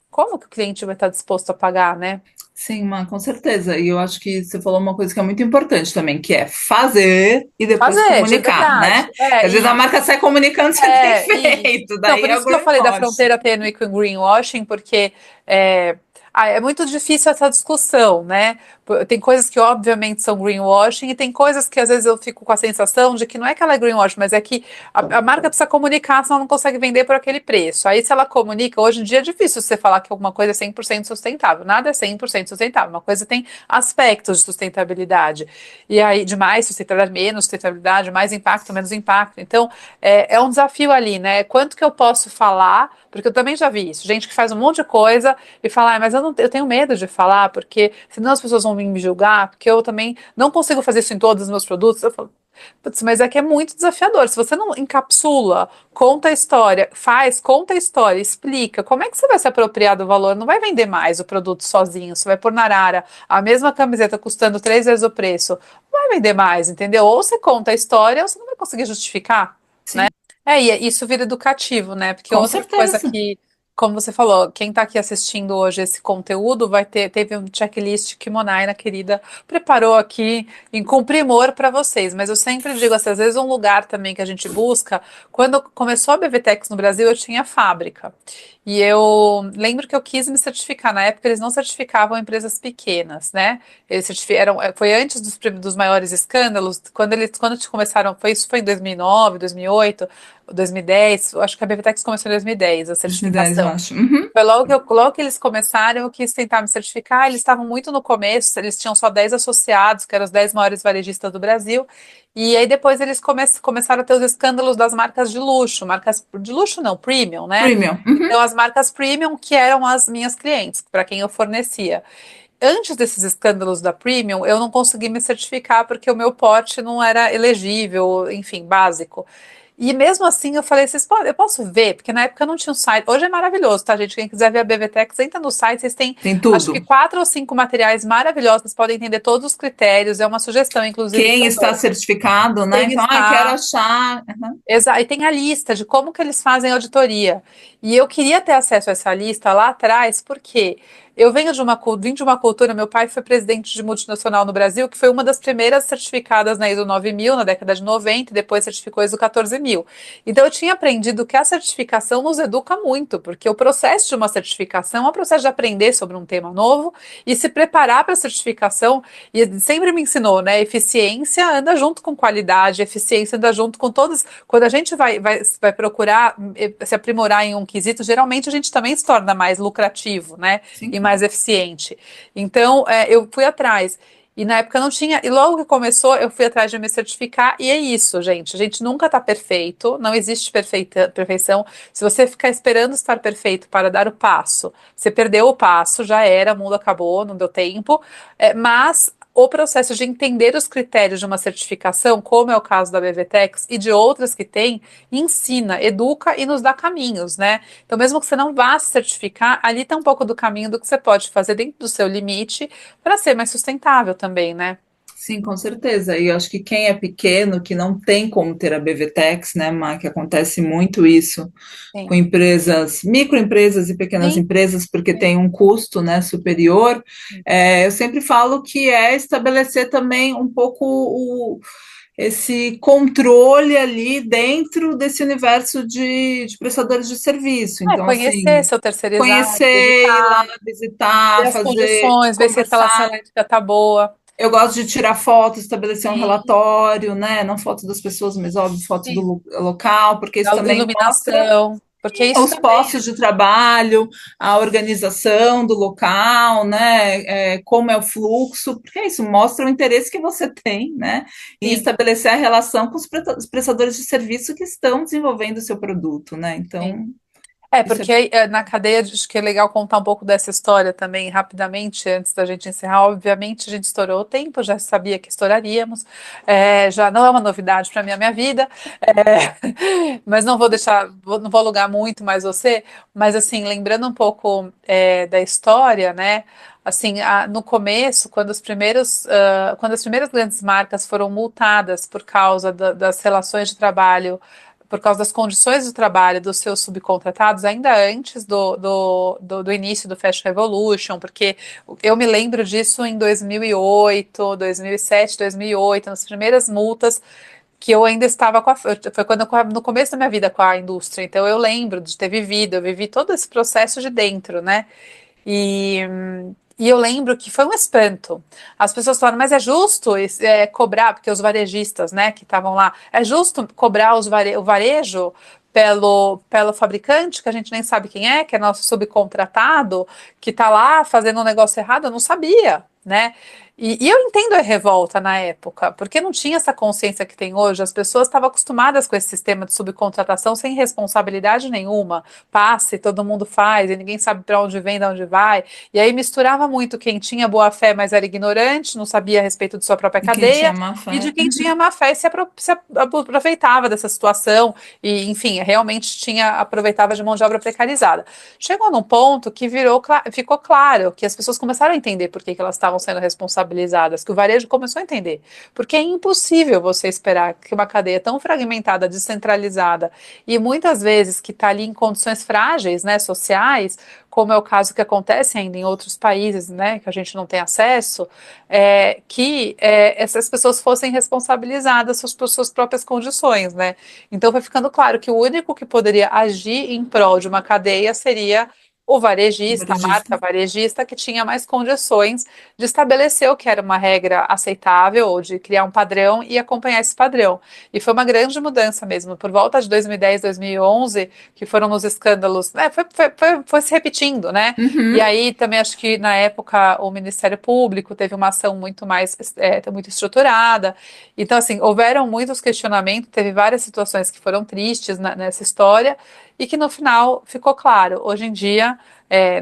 como que o cliente vai estar disposto a pagar, né? Sim, com certeza. E eu acho que você falou uma coisa que é muito importante também, que é fazer e depois Fazer, de comunicar, né? verdade. Porque às vezes a marca sai comunicando sem ter Isso. feito, Não, daí por é o isso que eu falei da greenwash. fronteira tênue com o greenwashing, porque É muito difícil essa discussão, né? Tem coisas que obviamente são greenwashing e tem coisas que às vezes eu fico com a sensação de que não é que ela é greenwashing, mas é que a marca precisa comunicar, senão ela não consegue vender por aquele preço. Aí se ela comunica, hoje em dia é difícil você falar que alguma coisa é 100% sustentável. Nada é 100% sustentável. Uma coisa tem aspectos de sustentabilidade. E aí, de mais sustentabilidade, menos sustentabilidade, mais impacto, menos impacto. Então, é um desafio ali, né? Quanto que eu posso falar? Porque eu também já vi isso. Gente que faz um monte de coisa e fala, mas eu, não, eu tenho medo de falar, porque senão as pessoas vão vir me julgar, porque eu também não consigo fazer isso em todos os meus produtos. Eu falo, putz, mas é que é muito desafiador. Se você não encapsula, conta a história, conta a história, explica, como é que você vai se apropriar do valor? Não vai vender mais o produto sozinho, você vai pôr na arara a mesma camiseta custando 3 vezes o preço. Não vai vender mais, entendeu? Ou você conta a história, ou você não vai conseguir justificar. Sim, E isso vira educativo, né? Porque com outra coisa certeza. que, como você falou, quem está aqui assistindo hoje esse conteúdo teve um checklist que Monaina, querida, preparou aqui com primor para vocês. Mas eu sempre digo assim, às vezes um lugar também que a gente busca, quando começou a BVTEX no Brasil, eu tinha fábrica. E eu lembro que eu quis me certificar. Na época, eles não certificavam empresas pequenas, né? Foi antes dos maiores escândalos, quando começaram, isso foi em 2009, 2008, 2010, eu acho que a BVTEX começou em 2010, a 2010, eu certificação. acho. Uhum. Foi logo que eles começaram, eu quis tentar me certificar, eles estavam muito no começo, eles tinham só 10 associados, que eram os 10 maiores varejistas do Brasil, e aí depois eles começaram a ter os escândalos das marcas de luxo não, premium, né? Premium. Uhum. Então as marcas premium que eram as minhas clientes, para quem eu fornecia. Antes desses escândalos da Premium, eu não consegui me certificar porque o meu porte não era elegível, enfim, básico. E mesmo assim eu falei, eu posso ver? Porque na época não tinha um site. Hoje é maravilhoso, tá, gente? Quem quiser ver a BVTEX, entra no site, vocês têm Tem acho que tudo. 4 ou 5 materiais maravilhosos, vocês podem entender todos os critérios, é uma sugestão, inclusive, que Quem eu está dou. certificado, né? Quem Então, quero está. achar. Uhum. E tem a lista de como que eles fazem auditoria. E eu queria ter acesso a essa lista lá atrás, porque eu vim de uma cultura, meu pai foi presidente de multinacional no Brasil, que foi uma das primeiras certificadas na ISO 9000, na década de 90, e depois certificou a ISO 14000. Então eu tinha aprendido que a certificação nos educa muito, porque o processo de uma certificação é um processo de aprender sobre um tema novo e se preparar para a certificação, e ele sempre me ensinou, né? Eficiência anda junto com qualidade, eficiência anda junto com todas. Quando a gente vai procurar se aprimorar em um quesito, geralmente a gente também se torna mais lucrativo, né? E Sim. mais eficiente. Então, eu fui atrás. E na época não tinha, e logo que começou, eu fui atrás de me certificar, e é isso, gente. A gente nunca tá perfeito, não existe perfeição. Se você ficar esperando estar perfeito para dar o passo, você perdeu o passo, já era, o mundo acabou, não deu tempo. Mas o processo de entender os critérios de uma certificação, como é o caso da BVTEX e de outras que tem, ensina, educa e nos dá caminhos, né? Então, mesmo que você não vá se certificar, ali está um pouco do caminho do que você pode fazer dentro do seu limite para ser mais sustentável também, né? Sim, com certeza. E eu acho que quem é pequeno, que não tem como ter a BVTEX, né, Má, que acontece muito isso com Sim, empresas, microempresas e pequenas sim, empresas, porque sim, tem um custo, né, superior. sim. Eu sempre falo que é estabelecer também um pouco esse controle ali dentro desse universo de prestadores de serviço. Então, Conhecer assim, seu terceirizado, conhecer, ir lá visitar, ver visitar, as fazer, condições, ver se a conversar. instalação elétrica tá boa. Eu gosto de tirar foto, estabelecer um Sim, relatório, né? Não foto das pessoas, mas óbvio, foto do sim. local, porque isso Da também mostra iluminação, porque isso os também. postos de trabalho, a organização do local, né? Como é o fluxo, porque isso mostra o interesse que você tem, né? Em Sim, estabelecer a relação com os prestadores de serviço que estão desenvolvendo o seu produto, né? sim. Então, isso é Porque na cadeia, acho que é legal contar um pouco dessa história também, rapidamente, antes da gente encerrar. Obviamente, a gente estourou o tempo, já sabia que estouraríamos, já não é uma novidade para mim, a minha vida, mas não vou deixar, não vou alugar muito mais você, mas assim, lembrando um pouco da história, né? Assim, no começo, quando as primeiras grandes marcas foram multadas por causa das relações de trabalho por causa das condições do trabalho dos seus subcontratados, ainda antes do início do Fashion Revolution, porque eu me lembro disso em 2008, 2007, 2008, nas primeiras multas que eu ainda estava foi no começo da minha vida com a indústria, então eu lembro de ter vivido, eu vivi todo esse processo de dentro, né? E, e eu lembro que foi um espanto. As pessoas falaram, mas é justo cobrar, porque os varejistas, né, que estavam lá, é justo cobrar o varejo pelo fabricante, que a gente nem sabe quem é, que é nosso subcontratado, que está lá fazendo um negócio errado? Eu não sabia, né? E eu entendo a revolta na época, porque não tinha essa consciência que tem hoje. As pessoas estavam acostumadas com esse sistema de subcontratação sem responsabilidade nenhuma. Passe, todo mundo faz, e ninguém sabe para onde vem, de onde vai. E aí misturava muito quem tinha boa fé, mas era ignorante, não sabia a respeito de sua própria E quem tinha cadeia, má e de fé. quem tinha má fé e se aproveitava dessa situação, e enfim, realmente aproveitava de mão de obra precarizada. Chegou num ponto que ficou claro que as pessoas começaram a entender por que elas estavam sendo responsabilizadas, que o varejo começou a entender. Porque é impossível você esperar que uma cadeia tão fragmentada, descentralizada e muitas vezes que está ali em condições frágeis, né, sociais, como é o caso que acontece ainda em outros países, né, que a gente não tem acesso, essas pessoas fossem responsabilizadas por suas próprias condições, né? Então foi ficando claro que o único que poderia agir em prol de uma cadeia seria o varejista, a Varejista. marca varejista, que tinha mais condições de estabelecer o que era uma regra aceitável ou de criar um padrão e acompanhar esse padrão. E foi uma grande mudança mesmo. Por volta de 2010, 2011, que foram os escândalos, né, foi se repetindo, né? E Uhum. aí também acho que na época o Ministério Público teve uma ação muito mais, muito estruturada. Então, assim, houveram muitos questionamentos, teve várias situações que foram tristes nessa história e que no final ficou claro. Hoje em dia,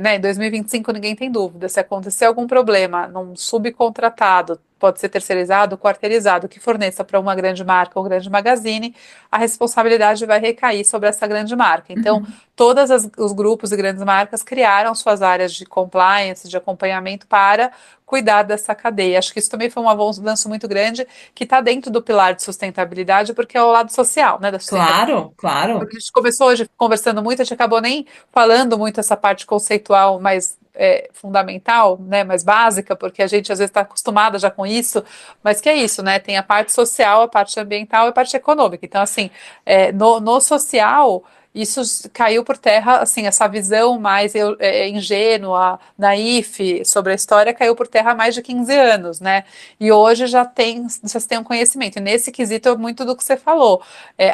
né, em 2025 ninguém tem dúvida. Se acontecer algum problema num subcontratado, pode ser terceirizado, quarteirizado, que forneça para uma grande marca ou grande magazine, a responsabilidade vai recair sobre essa grande marca. Então, Uhum. todos os grupos e grandes marcas criaram suas áreas de compliance, de acompanhamento para cuidar dessa cadeia. Acho que isso também foi um avanço muito grande que está dentro do pilar de sustentabilidade, porque é o lado social, né, da sustentabilidade. Claro, claro. Porque a gente começou hoje conversando muito, a gente acabou nem falando muito essa parte conceitual mais fundamental, né, mais básica, porque a gente às vezes está acostumada já com isso, mas que é isso, né? Tem a parte social, a parte ambiental e a parte econômica. Então, assim, no social, isso caiu por terra, assim, essa visão mais ingênua, naif sobre a história caiu por terra há mais de 15 anos, né? E hoje vocês têm um conhecimento. E nesse quesito é muito do que você falou.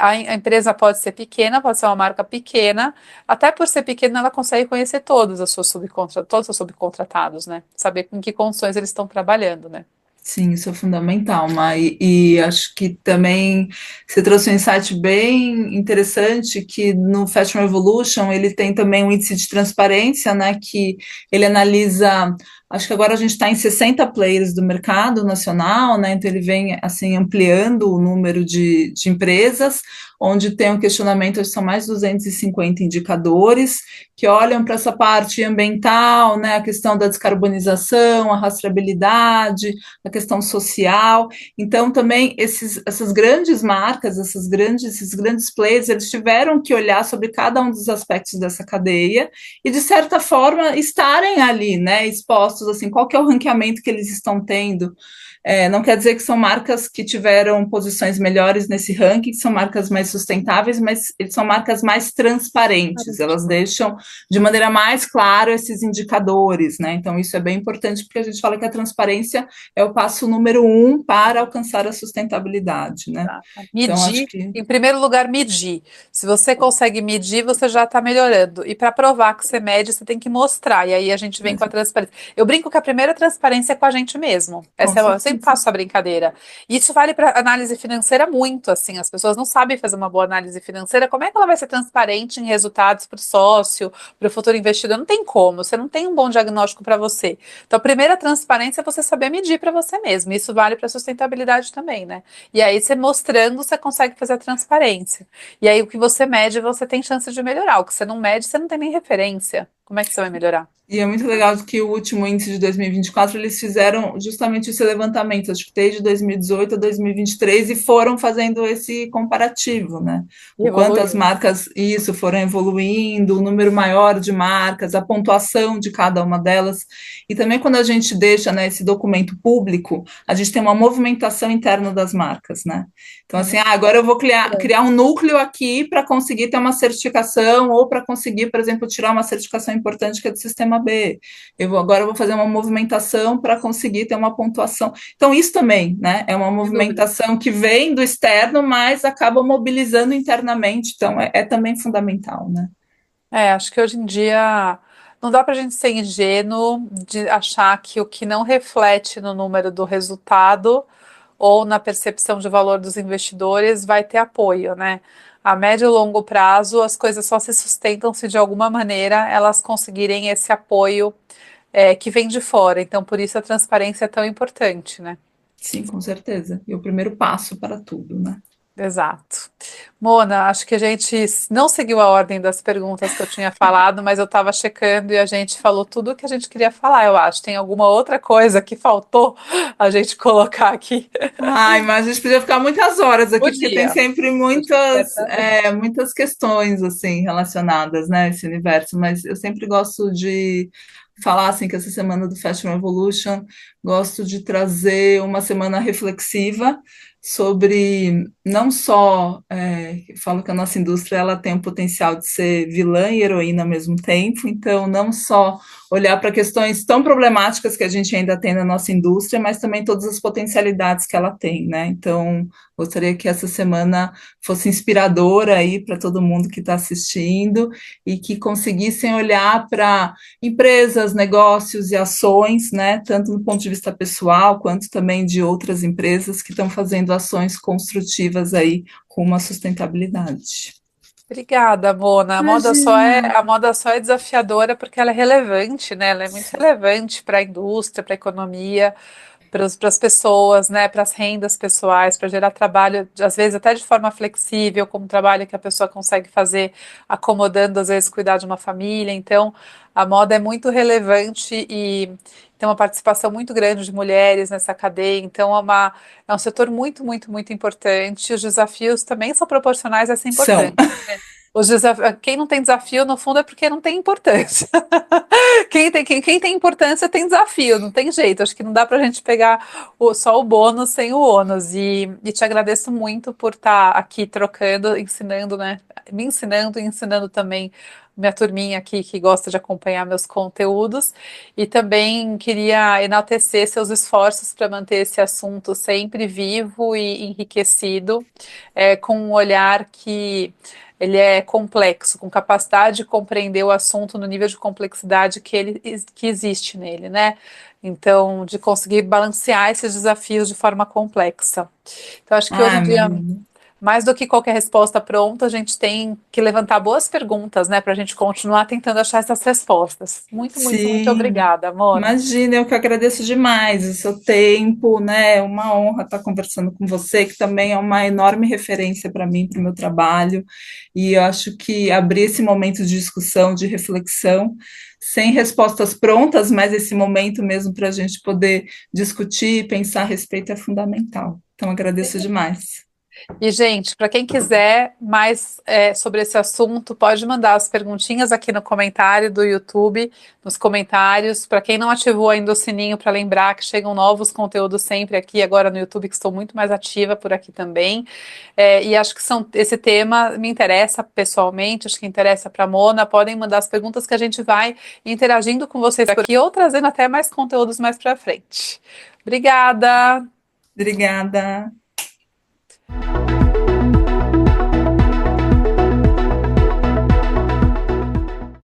A empresa pode ser pequena, pode ser uma marca pequena, até por ser pequena ela consegue conhecer todos os subcontratados, né? Saber em que condições eles estão trabalhando, né? Sim, isso é fundamental, Mai. E acho que também você trouxe um insight bem interessante que no Fashion Revolution ele tem também um índice de transparência, né? Que ele analisa, acho que agora a gente está em 60 players do mercado nacional, né? Então ele vem assim ampliando o número de empresas, onde tem um questionamento, são mais de 250 indicadores que olham para essa parte ambiental, né? A questão da descarbonização, a rastreabilidade, a questão social. Então, também essas grandes marcas, esses grandes players, eles tiveram que olhar sobre cada um dos aspectos dessa cadeia e, de certa forma, estarem ali, né, expostos, assim, qual que é o ranqueamento que eles estão tendo. Não quer dizer que são marcas que tiveram posições melhores nesse ranking, que são marcas mais sustentáveis, mas são marcas mais transparentes, elas deixam de maneira mais clara esses indicadores, né? Então, isso é bem importante porque a gente fala que a transparência é o passo número um para alcançar a sustentabilidade, né? Tá. Então, acho Medir, que em primeiro lugar, medir. Se você consegue medir, você já está melhorando. E para provar que você mede, você tem que mostrar. E aí a gente vem com a transparência. Eu brinco que a primeira transparência é com a gente mesmo. com Eu sempre certeza. faço essa brincadeira. E isso vale para análise financeira muito, assim. As pessoas não sabem fazer uma boa análise financeira. Como é que ela vai ser transparente em resultados para o sócio, para o futuro investidor? Não tem como. Você não tem um bom diagnóstico para você. Então, a primeira transparência é você saber medir para você mesmo. Isso vale para a sustentabilidade também, né? E aí, você mostrando, você consegue fazer a transparência. E aí, o que você mede, você tem chance de melhorar. O que você não mede, você não tem nem referência. Como é que você vai melhorar? E é muito legal que o último índice de 2024 eles fizeram justamente esse levantamento, acho que desde 2018 a 2023, e foram fazendo esse comparativo, né? E O quanto as evoluiu. marcas, isso, foram evoluindo, o número maior de marcas, a pontuação de cada uma delas. E também quando a gente deixa, né, esse documento público, a gente tem uma movimentação interna das marcas, né? Então, É assim, muito agora eu vou criar grande. um núcleo aqui para conseguir ter uma certificação ou para conseguir, por exemplo, tirar uma certificação importante que é do sistema B. Agora eu vou fazer uma movimentação para conseguir ter uma pontuação. Então, isso também, né? É uma Sem dúvida. movimentação que vem do externo, mas acaba mobilizando internamente. Então, é também fundamental, né? Acho que hoje em dia não dá para a gente ser ingênuo de achar que o que não reflete no número do resultado ou na percepção de valor dos investidores vai ter apoio, né? A médio e longo prazo, as coisas só se sustentam se de alguma maneira elas conseguirem esse apoio que vem de fora. Então, por isso a transparência é tão importante, né? Sim, com certeza. E o primeiro passo para tudo, né? Exato. Mona, acho que a gente não seguiu a ordem das perguntas que eu tinha falado, mas eu estava checando e a gente falou tudo o que a gente queria falar, eu acho. Tem alguma outra coisa que faltou a gente colocar aqui? Ai, mas a gente podia ficar muitas horas aqui, porque tem Podia. sempre Acho que é também. muitas questões assim relacionadas, né, a esse universo, mas eu sempre gosto de falar assim que essa semana do Fashion Revolution gosto de trazer uma semana reflexiva sobre não só eu falo que a nossa indústria ela tem o potencial de ser vilã e heroína ao mesmo tempo, então não só olhar para questões tão problemáticas que a gente ainda tem na nossa indústria, mas também todas as potencialidades que ela tem, né? Então, gostaria que essa semana fosse inspiradora aí para todo mundo que está assistindo e que conseguissem olhar para empresas, negócios e ações, né? Tanto do ponto de vista pessoal, quanto também de outras empresas que estão fazendo ações construtivas aí com uma sustentabilidade. Obrigada, Mona. Imagina. A moda só é desafiadora porque ela é relevante, né? Ela é muito relevante para a indústria, para a economia, para as pessoas, né? Para as rendas pessoais, para gerar trabalho, às vezes até de forma flexível, como trabalho que a pessoa consegue fazer acomodando, às vezes, cuidar de uma família. Então, a moda é muito relevante e tem uma participação muito grande de mulheres nessa cadeia. Então, é um setor muito, muito, muito importante. Os desafios também são proporcionais a essa São. importância. Quem não tem desafio, no fundo, é porque não tem importância. Quem tem importância tem desafio, não tem jeito. Acho que não dá para a gente pegar só o bônus sem o ônus. E te agradeço muito por estar aqui trocando, ensinando, né? Me ensinando e ensinando também minha turminha aqui que gosta de acompanhar meus conteúdos. E também queria enaltecer seus esforços para manter esse assunto sempre vivo e enriquecido, com um olhar que ele é complexo, com capacidade de compreender o assunto no nível de complexidade que existe nele, né? Então, de conseguir balancear esses desafios de forma complexa. Então, acho que hoje Ah, em dia, Marina. mais do que qualquer resposta pronta, a gente tem que levantar boas perguntas, né, para a gente continuar tentando achar essas respostas. Muito, muito, muito Sim, obrigada, Mona. imagina, eu que agradeço demais o seu tempo, né? É uma honra estar conversando com você, que também é uma enorme referência para mim, para o meu trabalho. E eu acho que abrir esse momento de discussão, de reflexão, sem respostas prontas, mas esse momento mesmo para a gente poder discutir e pensar a respeito é fundamental. Então, agradeço demais. E, gente, para quem quiser mais sobre esse assunto, pode mandar as perguntinhas aqui no comentário do YouTube, nos comentários. Para quem não ativou ainda o sininho para lembrar que chegam novos conteúdos sempre aqui, agora no YouTube, que estou muito mais ativa por aqui também. E acho que esse tema me interessa pessoalmente, acho que interessa para a Mona. Podem mandar as perguntas que a gente vai interagindo com vocês por aqui ou trazendo até mais conteúdos mais para frente. Obrigada! Obrigada.